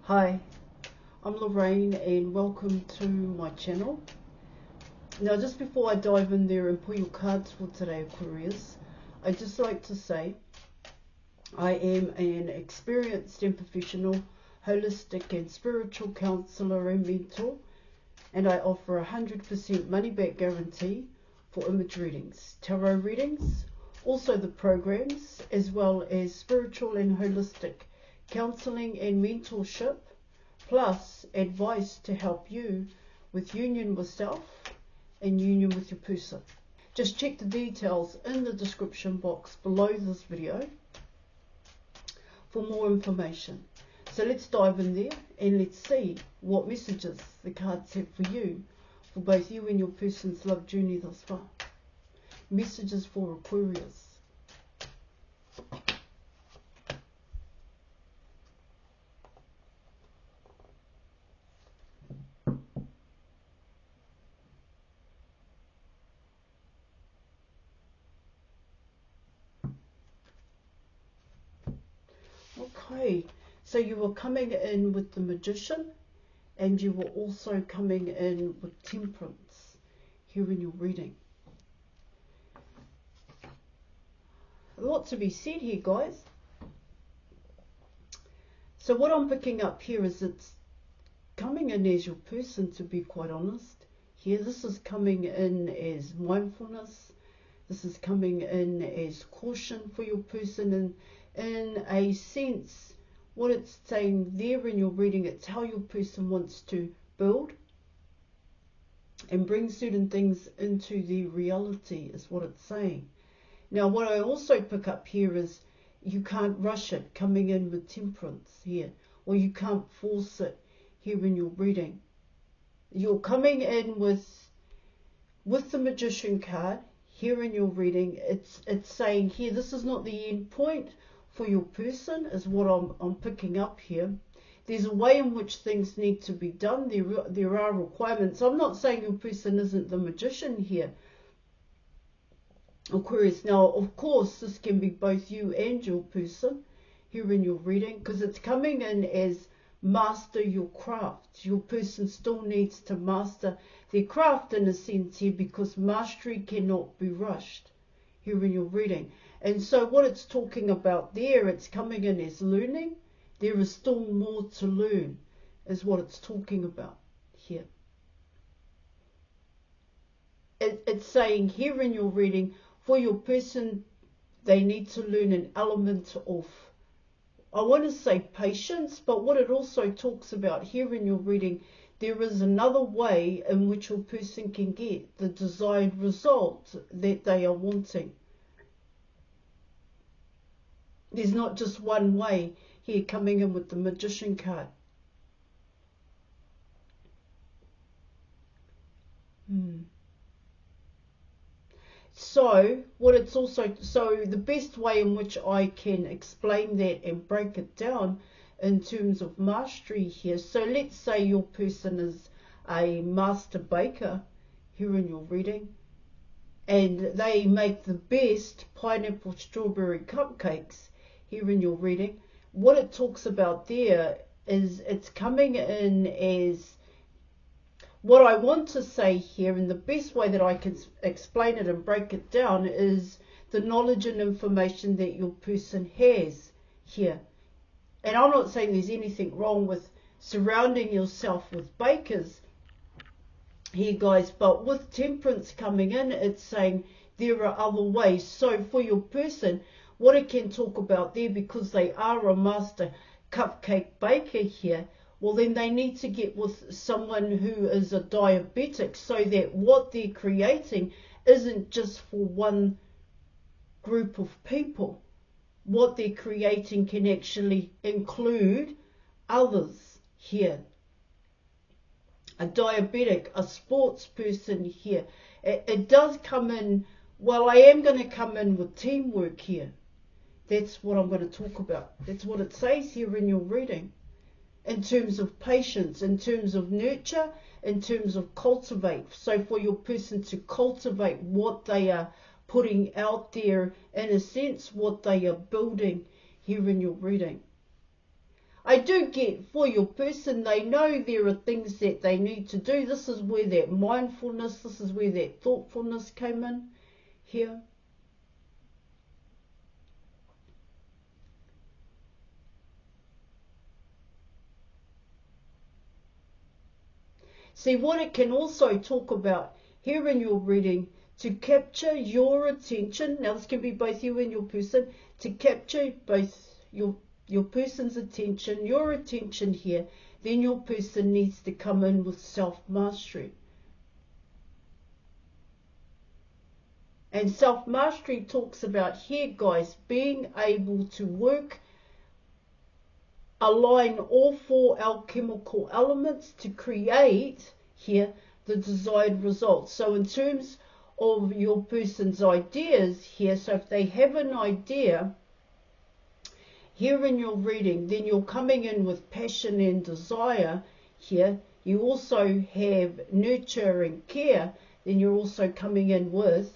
Hi, I'm Lorraine and welcome to my channel. Now just before I dive in there and pull your cards for today, Aquarius, I'd just like to say I am an experienced and professional holistic and spiritual counsellor and mentor, and I offer 100% money back guarantee for image readings, tarot readings, also the programs, as well as spiritual and holistic counselling and mentorship, plus advice to help you with union with self and union with your person. Just check the details in the description box below this video for more information. So let's dive in there and let's see what messages the cards have for you, for both you and your person's love journey thus far. Messages for Aquarius. Okay, so you were coming in with the Magician, and you were also coming in with Temperance here in your reading. A lot to be said here, guys. So what I'm picking up here is it's coming in as your person, to be quite honest. Here, this is coming in as mindfulness. This is coming in as caution for your person, and in a sense, what it's saying there in your reading, it's how your person wants to build and bring certain things into the reality, is what it's saying. Now, what I also pick up here is you can't rush it, coming in with Temperance here, or you can't force it here in your reading. You're coming in with the Magician card here in your reading. It's saying here, this is not the end point for your person, is what I'm picking up here. There's a way in which things need to be done. There are requirements. I'm not saying your person isn't the Magician here, Aquarius. Now, of course, this can be both you and your person here in your reading, because it's coming in as master your craft. Your person still needs to master their craft in a sense here, because mastery cannot be rushed here in your reading. And so what it's talking about there, it's coming in as learning. There is still more to learn, is what it's talking about here. It's saying here in your reading, for your person, they need to learn an element of, I want to say patience, but what it also talks about here in your reading, there is another way in which your person can get the desired result that they are wanting. There's not just one way here, coming in with the Magician card. So what it's also, so the best way in which I can explain that and break it down in terms of mastery here. So let's say your person is a master baker here in your reading, and they make the best pineapple strawberry cupcakes here in your reading. What it talks about there is it's coming in as, what I want to say here, and the best way that I can explain it and break it down, is the knowledge and information that your person has here. And I'm not saying there's anything wrong with surrounding yourself with bakers here, guys, but with Temperance coming in, it's saying there are other ways. So for your person, what it can talk about there, because they are a master cupcake baker here, well, then they need to get with someone who is a diabetic, so that what they're creating isn't just for one group of people. What they're creating can actually include others here. A diabetic, a sports person here. It does come in, well, I am going to come in with teamwork here. That's what I'm going to talk about. That's what it says here in your reading. In terms of patience, in terms of nurture, in terms of cultivate. So for your person to cultivate what they are putting out there, in a sense, what they are building here in your reading. I do get for your person, they know there are things that they need to do. This is where that mindfulness, this is where that thoughtfulness came in here. See, what it can also talk about here in your reading, to capture your attention. Now, this can be both you and your person. To capture both your person's attention, your attention here, then your person needs to come in with self-mastery. And self-mastery talks about here, guys, being able to align all 4 alchemical elements to create here the desired results. So in terms of your person's ideas here, so if they have an idea here in your reading, then you're coming in with passion and desire here. You also have nurture and care, then you're also coming in with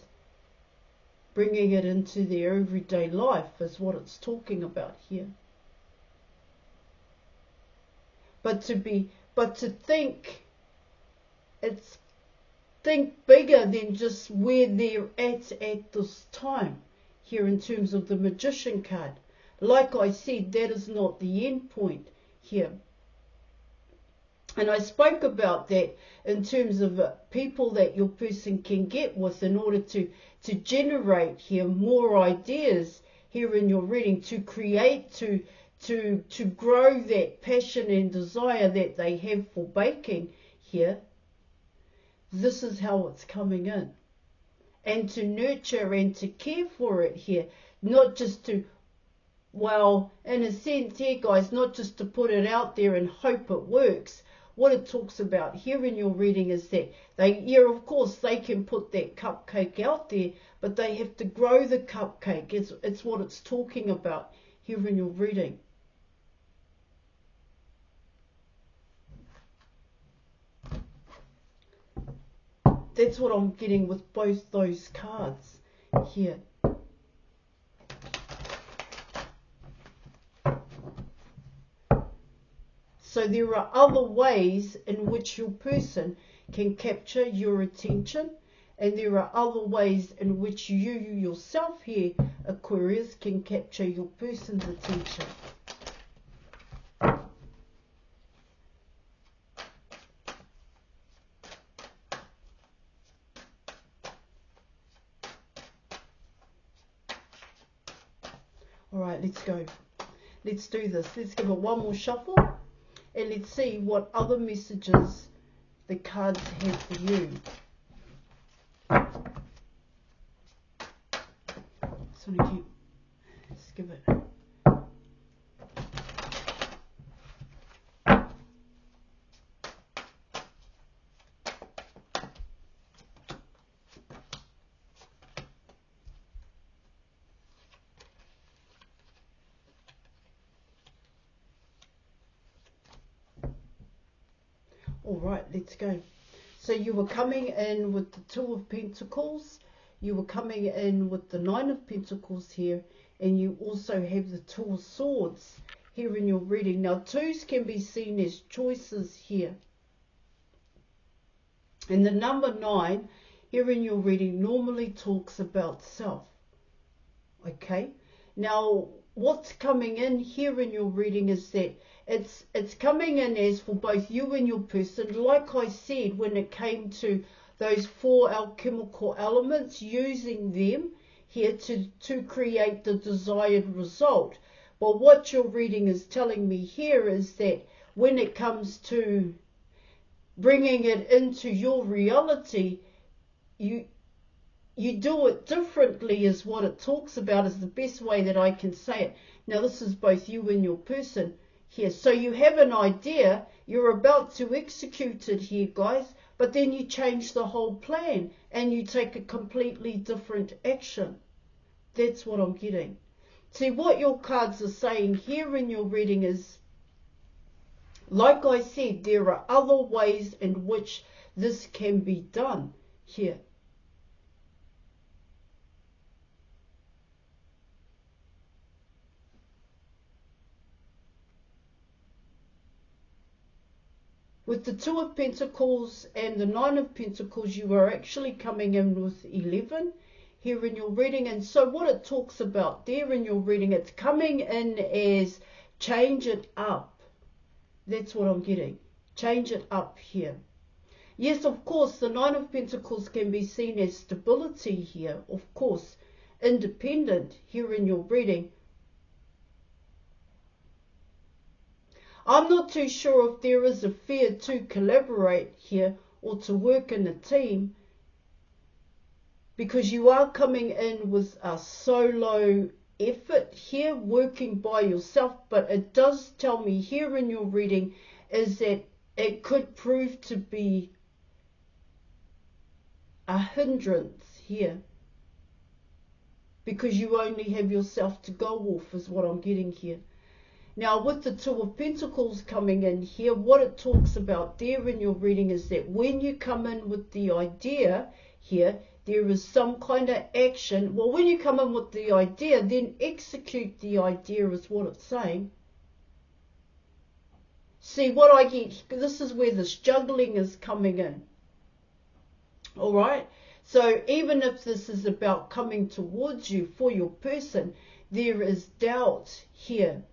bringing it into their everyday life is what it's talking about here. But to think, it's think bigger than just where they're at this time here in terms of the Magician card. Like I said, that is not the end point here. And I spoke about that in terms of people that your person can get with in order to generate here more ideas here in your reading, to create, to grow that passion and desire that they have for baking here. This is how it's coming in. And to nurture and to care for it here, not just to, well, in a sense here, guys, not just to put it out there and hope it works. What it talks about here in your reading is that of course, they can put that cupcake out there, but they have to grow the cupcake. It's what it's talking about here in your reading. That's what I'm getting with both those cards here. So there are other ways in which your person can capture your attention, and there are other ways in which you yourself here, Aquarius, can capture your person's attention. Alright, let's go. Let's do this. Let's give it one more shuffle and let's see what other messages the cards have for you. Let's give it. All right, let's go. So you were coming in with the Two of Pentacles. You were coming in with the Nine of Pentacles here. And you also have the Two of Swords here in your reading. Now, twos can be seen as choices here. And the number 9 here in your reading normally talks about self. Okay? Now, what's coming in here in your reading is that it's coming in as for both you and your person. Like I said, when it came to those 4 alchemical elements, using them here to create the desired result. But what your reading is telling me here is that when it comes to bringing it into your reality, you do it differently is what it talks about, is the best way that I can say it. Now, this is both you and your person here. So you have an idea, you're about to execute it here, guys, but then you change the whole plan and you take a completely different action. That's what I'm getting. See, what your cards are saying here in your reading is, like I said, there are other ways in which this can be done here. With the Two of Pentacles and the Nine of Pentacles, you are actually coming in with 11 here in your reading. And so what it talks about there in your reading, it's coming in as change it up. That's what I'm getting. Change it up here. Yes, of course, the Nine of Pentacles can be seen as stability here. Of course, independent here in your reading. I'm not too sure if there is a fear to collaborate here or to work in a team, because you are coming in with a solo effort here, working by yourself. But it does tell me here in your reading is that it could prove to be a hindrance here, because you only have yourself to go off, is what I'm getting here. Now, with the Two of Pentacles coming in here, what it talks about there in your reading is that when you come in with the idea here, there is some kind of action. Well, when you come in with the idea, then execute the idea is what it's saying. See, what I get, this is where this juggling is coming in. All right? So even if this is about coming towards you for your person, there is doubt here.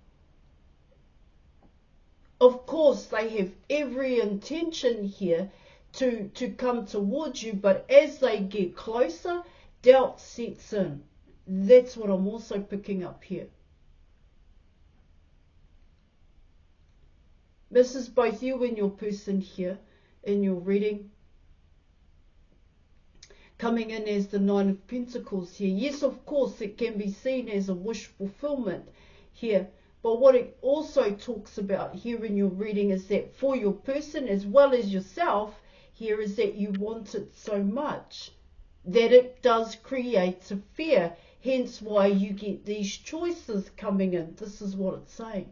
Of course, they have every intention here to come towards you, but as they get closer, doubt sets in. That's what I'm also picking up here. This is both you and your person here in your reading, coming in as the Nine of Pentacles here. Yes, of course, it can be seen as a wish fulfillment here. But what it also talks about here in your reading is that for your person as well as yourself here is that you want it so much that it does create a fear. Hence why you get these choices coming in. This is what it's saying.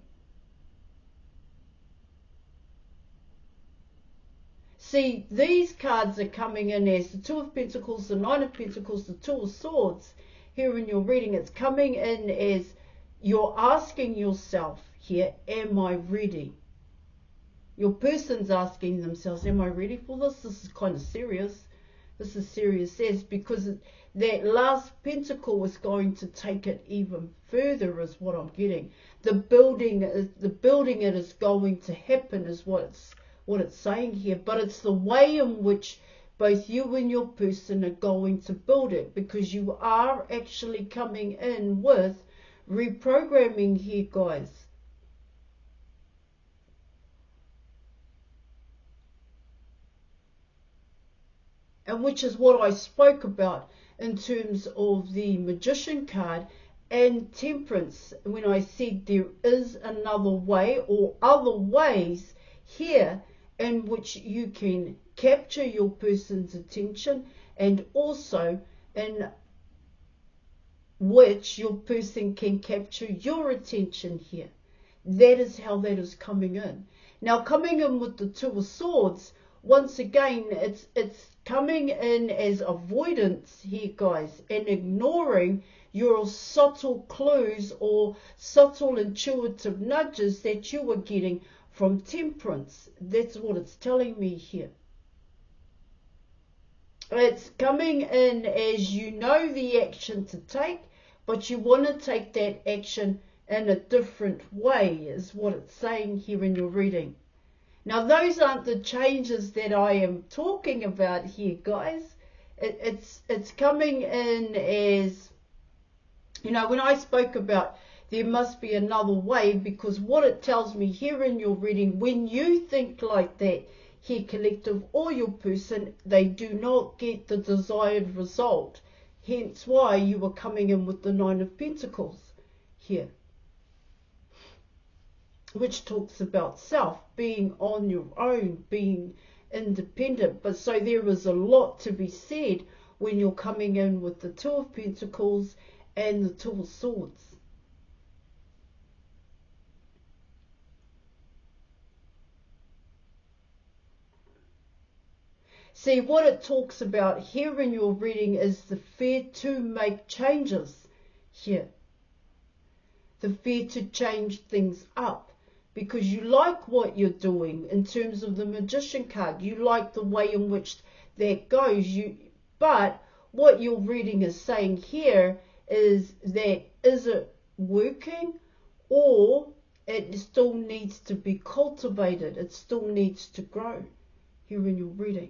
See, these cards are coming in as the Two of Pentacles, the Nine of Pentacles, the Two of Swords. Here in your reading, it's coming in as you're asking yourself here, am I ready? Your person's asking themselves, am I ready for this? This is kind of serious. This is serious as because that last pentacle is going to take it even further is what I'm getting. The building it is going to happen is what it's saying here. But it's the way in which both you and your person are going to build it, because you are actually coming in with reprogramming here, guys. And which is what I spoke about in terms of the Magician card and Temperance, when I said there is another way or other ways here in which you can capture your person's attention, and also in which your person can capture your attention here. That is how that is coming in. Now, coming in with the Two of Swords, once again, it's coming in as avoidance here, guys, and ignoring your subtle clues or subtle intuitive nudges that you were getting from Temperance. That's what it's telling me here. It's coming in as you know the action to take, but you want to take that action in a different way, is what it's saying here in your reading. Now, those aren't the changes that I am talking about here, guys. It's coming in as, you know, when I spoke about there must be another way, because what it tells me here in your reading, when you think like that, here collective or your person, they do not get the desired result. Hence why you are coming in with the Nine of Pentacles here, which talks about self, being on your own, being independent. But so there is a lot to be said when you're coming in with the Two of Pentacles and the Two of Swords. See, what it talks about here in your reading is the fear to make changes here. The fear to change things up, because you like what you're doing in terms of the Magician card. You like the way in which that goes. But what your reading is saying here is that, is it working, or it still needs to be cultivated, it still needs to grow here in your reading.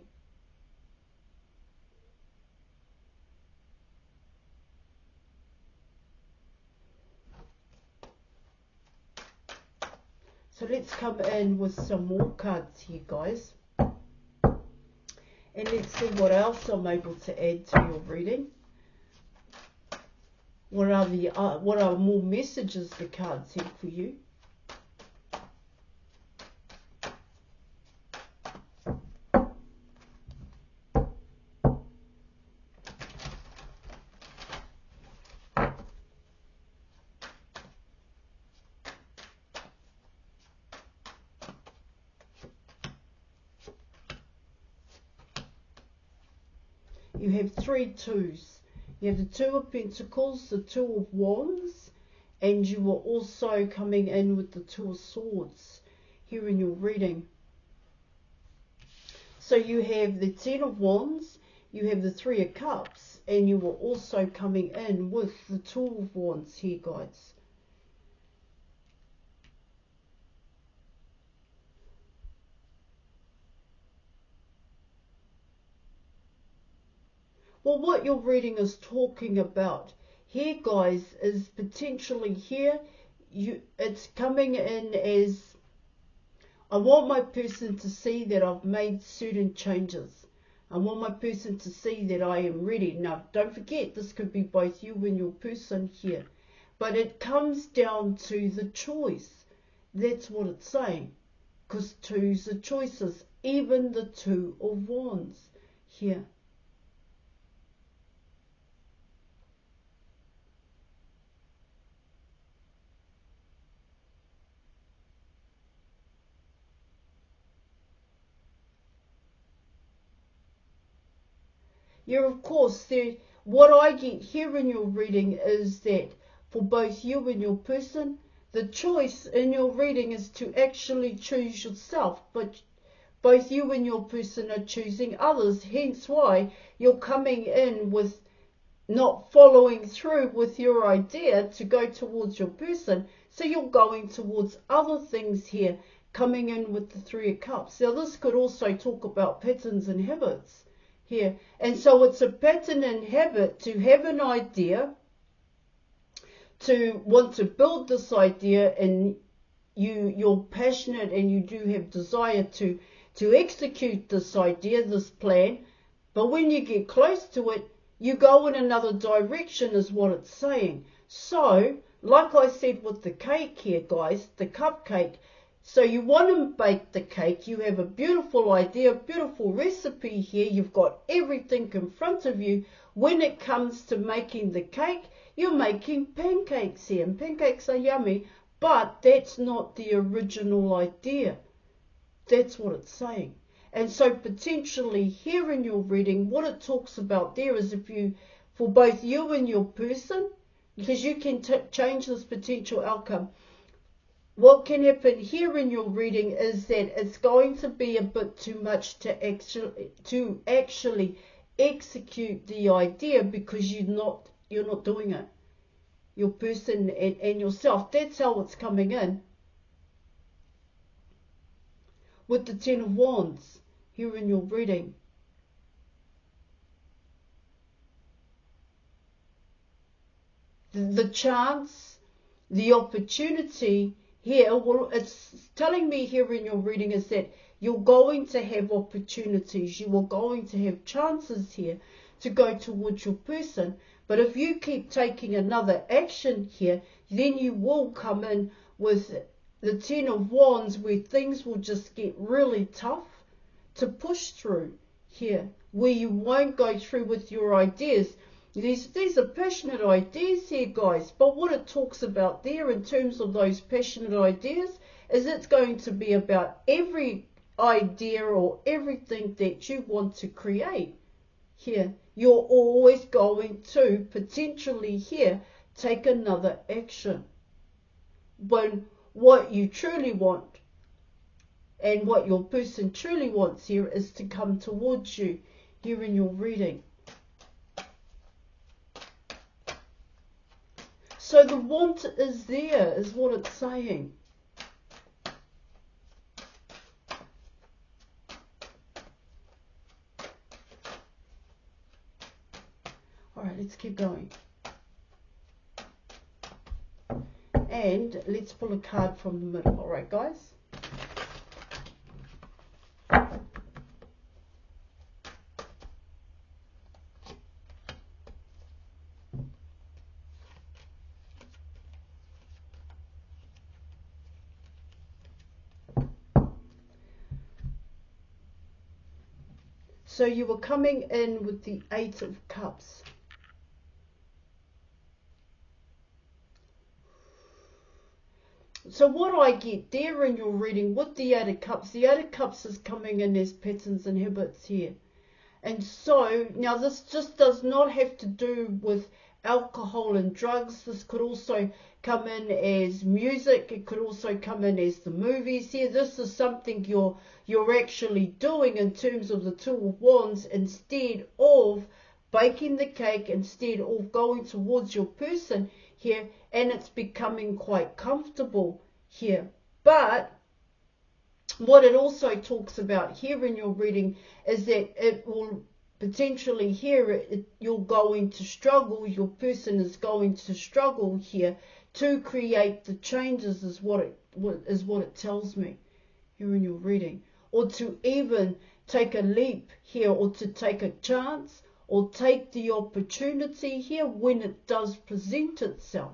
So let's come in with some more cards here, guys. And let's see what else I'm able to add to your reading. What are more messages the cards have for you? You have 3 twos. You have the 2 of Pentacles, the 2 of Wands, and you are also coming in with the 2 of Swords here in your reading. So you have the 10 of Wands, you have the 3 of Cups, and you are also coming in with the 2 of Wands here, guys. Well, what your reading is talking about here, guys, is potentially here, it's coming in as, I want my person to see that I've made certain changes. I want my person to see that I am ready. Now, don't forget, this could be both you and your person here. But it comes down to the choice. That's what it's saying. Because 2's are choices. Even the 2 of Wands here. Yeah, of course, what I get here in your reading is that for both you and your person, the choice in your reading is to actually choose yourself, but both you and your person are choosing others, hence why you're coming in with not following through with your idea to go towards your person, so you're going towards other things here, coming in with the 3 of Cups. Now, this could also talk about patterns and habits here, and so it's a pattern and habit to have an idea, to want to build this idea, and you're passionate and you do have desire to execute this idea, this plan, but when you get close to it, you go in another direction, is what it's saying. So, like I said with the cake here, guys, the cupcake, so you want to bake the cake, you have a beautiful idea, beautiful recipe here, you've got everything in front of you. When it comes to making the cake, you're making pancakes here, and pancakes are yummy, but that's not the original idea. That's what it's saying. And so potentially here in your reading, what it talks about there is, if you, for both you and your person, because you can change this potential outcome, what can happen here in your reading is that it's going to be a bit too much to actually execute the idea, because you're not doing it. Your person and yourself. That's how it's coming in. With the 10 of Wands here in your reading. The chance, the opportunity here, well, it's telling me here in your reading is that you're going to have opportunities, you are going to have chances here to go towards your person. But if you keep taking another action here, then you will come in with the 10 of Wands, where things will just get really tough to push through here, where you won't go through with your ideas. These are passionate ideas here, guys, but what it talks about there in terms of those passionate ideas is it's going to be about every idea or everything that you want to create here. You're always going to potentially here take another action. When what you truly want and what your person truly wants here is to come towards you here in your reading. So the want is there, is what it's saying. Alright, let's keep going. And let's pull a card from the middle. Alright, guys. So you were coming in with the Eight of Cups. So what I get there in your reading with the Eight of Cups is coming in as patterns and habits here. And so, now this just does not have to do with alcohol and drugs. This could also come in as music. It could also come in as the movies here. This is something you're actually doing in terms of the Two of Wands instead of baking the cake, instead of going towards your person here, and it's becoming quite comfortable here. But what it also talks about here in your reading is that it will potentially here you're going to struggle, your person is going to struggle here to create the changes is what it tells me here in your reading, or to even take a leap here, or to take a chance, or take the opportunity here when it does present itself.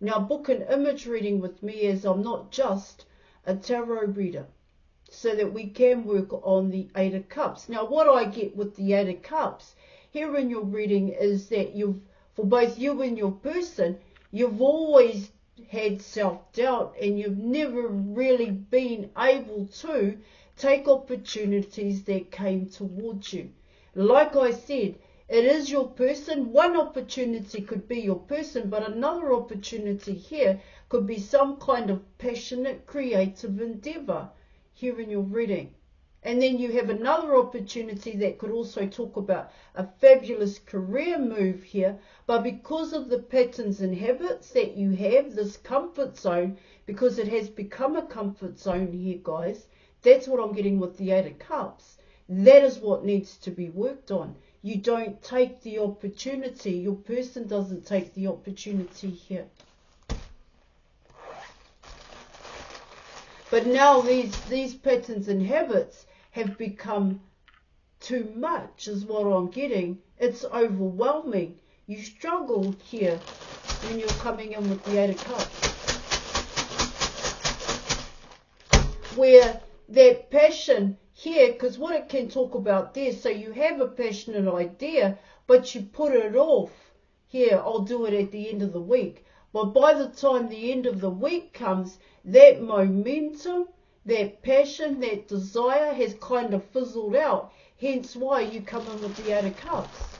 Now book an image reading with me, as I'm not just a tarot reader, so that we can work on the Eight of Cups. Now what I get with the Eight of Cups here in your reading is that for both you and your person, you've always had self-doubt and you've never really been able to take opportunities that came towards you. Like I said, it is your person. One opportunity could be your person, but another opportunity here could be some kind of passionate, creative endeavor here in your reading. And then you have another opportunity that could also talk about a fabulous career move here, but because of the patterns and habits that you have, this comfort zone, because it has become a comfort zone here, guys, that's what I'm getting with the Eight of Cups. That is what needs to be worked on. You don't take the opportunity, your person doesn't take the opportunity here. But now these patterns and habits have become too much, is what I'm getting. It's overwhelming. You struggle here when you're coming in with the Eight of Cups. Where that passion here, because what it can talk about there, so you have a passionate idea, but you put it off. Here, I'll do it at the end of the week. But by the time the end of the week comes, that momentum, that passion, that desire has kind of fizzled out. Hence why you come in with the Eight of Cups.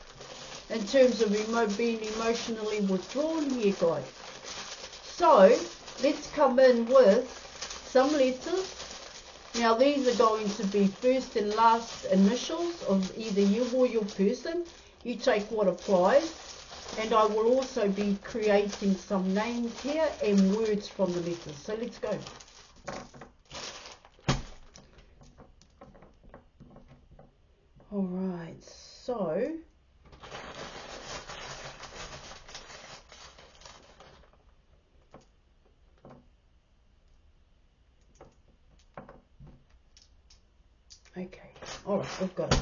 In terms of being emotionally withdrawn here, guys. So, let's come in with some letters. Now, these are going to be first and last initials of either you or your person. You take what applies. And I will also be creating some names here and words from the letters. So let's go. All right, so okay, all right, we've got it.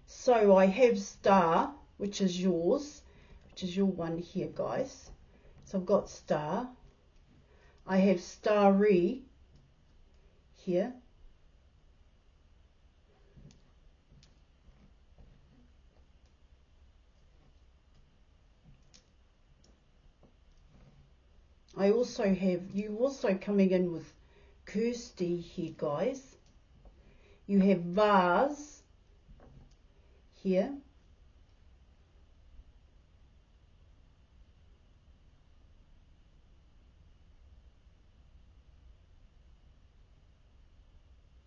So I have star, which is yours, which is your one here, guys. So I've got star. I have starry here. I also have you also coming in with Kirsty here, guys. You have vase here.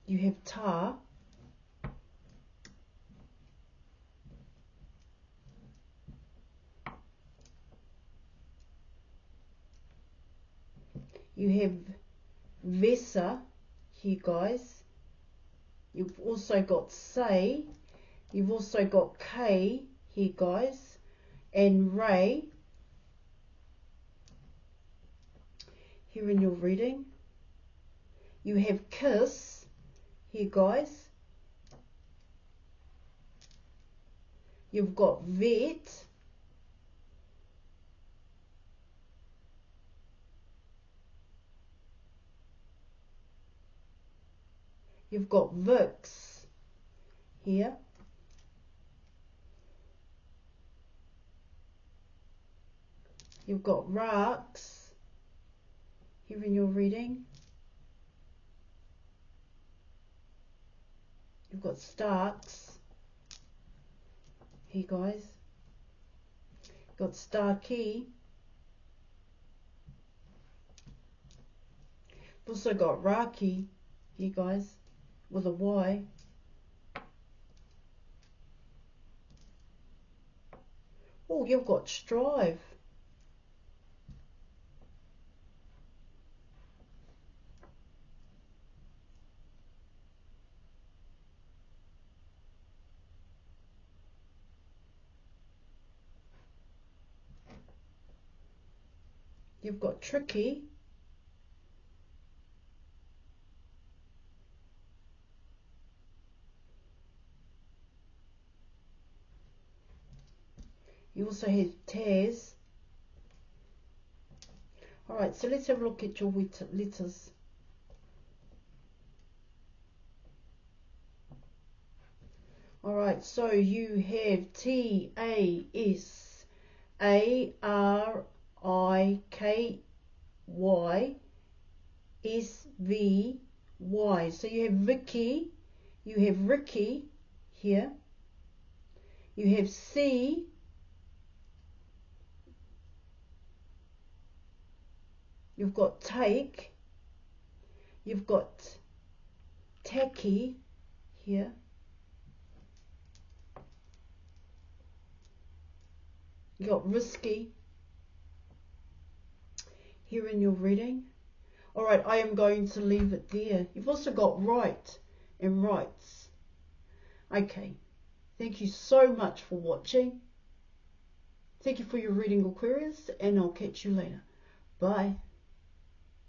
You have ta. You have vesa here, guys. You've also got say. You've also got k here, guys, and ray here in your reading. You have kiss here, guys. You've got vet. You've got vix here. You've got rax here in your reading. You've got starks here, guys. You've got starkey. You've also got raki here, guys, with a Y. Oh, you've got strive. You've got tricky. You also have tears. Alright, so let's have a look at your letters. Alright, so you have TASARIKYSVY. So you have Vicky, you have Ricky here, you have C, you've got take, you've got tacky here, you got risky here in your reading. Alright, I am going to leave it there. You've also got right and rights. Okay, thank you so much for watching. Thank you for your reading, Aquarius, and I'll catch you later. Bye.